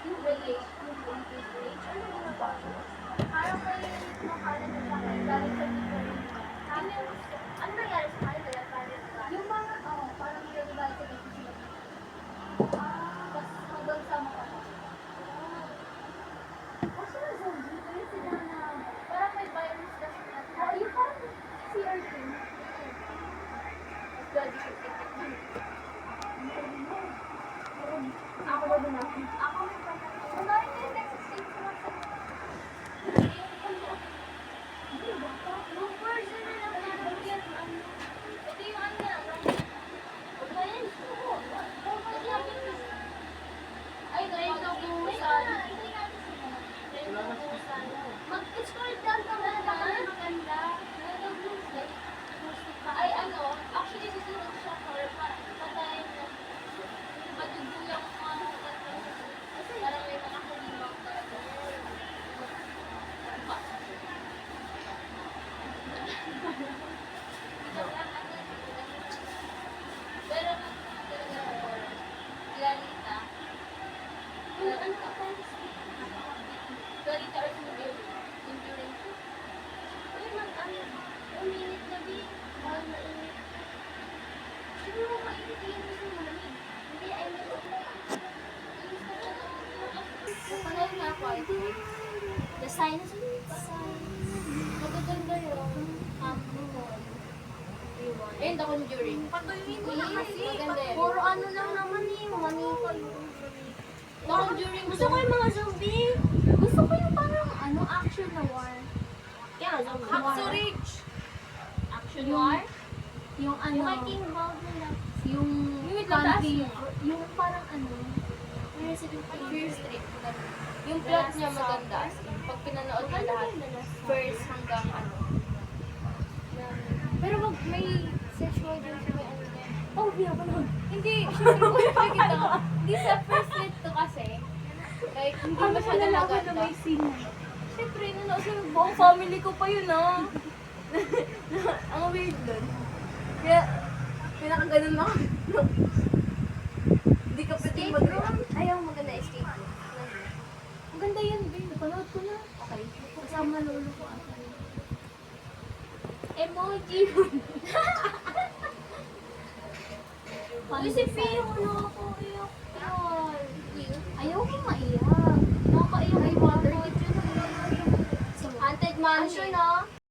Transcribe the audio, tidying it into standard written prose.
Yung village, yung village, ano yung bachelor? Parang may makalat na sa akin, galing sa different. Ano nangyari sa kanila? Yung mga, parang nilagay sa dito sila. Tapos hanggang sa mga kasi na zombie, kaya sila na, parang may virus kasi na. Yung parang CR2. Ako ba din ako? Ako may pagkakas. Wala rin yung Texas State sa mga yung version na lang na yan. Ito yung ano na. Ito yan. Ay, nagpag-usan. Mag-scroll down ka na lang. Maganda. Ay, ano, actually susunod siya for patayin na. Matugulong mo ano sa kanila. Parang may nakakulimang ka. Pero, Lalita. Ano ka pa? Lalita or enduring. Uy, uminit na bi. Mahal na init. Siguro mainit yun gusto mo lamig. Hindi, ay may panay na ako. The signs. Magaganda yung eh, The Conjuring. Patuloy mo na kasi. Maganda yan. Puro ano lang naman eh. Manika yung The Conjuring. Gusto ko yung mga zombie. Gusto ko yung parang ano, action na war. Kaya zombie. Hacksaw Ridge. Action noir. Yung ano, Yung kay King Bald nila. yung Yung country, mataas yung parang ano, Fear Street. Yung plot niya maganda. As in, pag pinanood mo lahat, first hanggang ano. pero wag may sexual din sa may ano niya. Oh, hindi ako nun. Hindi, syempre kung makikita ko. Hindi sa first street to kasi. Like, hindi Ano masyado na lang na maganda. may scene? Syempre, nanood sa buong family ko pa yun, ah. Ang weird dun. Kaya, pinakaganon lang ako. Hindi ka pwede mag-room. Ayaw, maganda escape room. Maganda yan, babe. Napanood ko na. Okay. Kasama lolo ko ata. Emoji. Uy, si Fio, ano ako, iyak. Ayaw ko maiyak. Nakakaiyak. Ay, water. Haunted Mansion, no?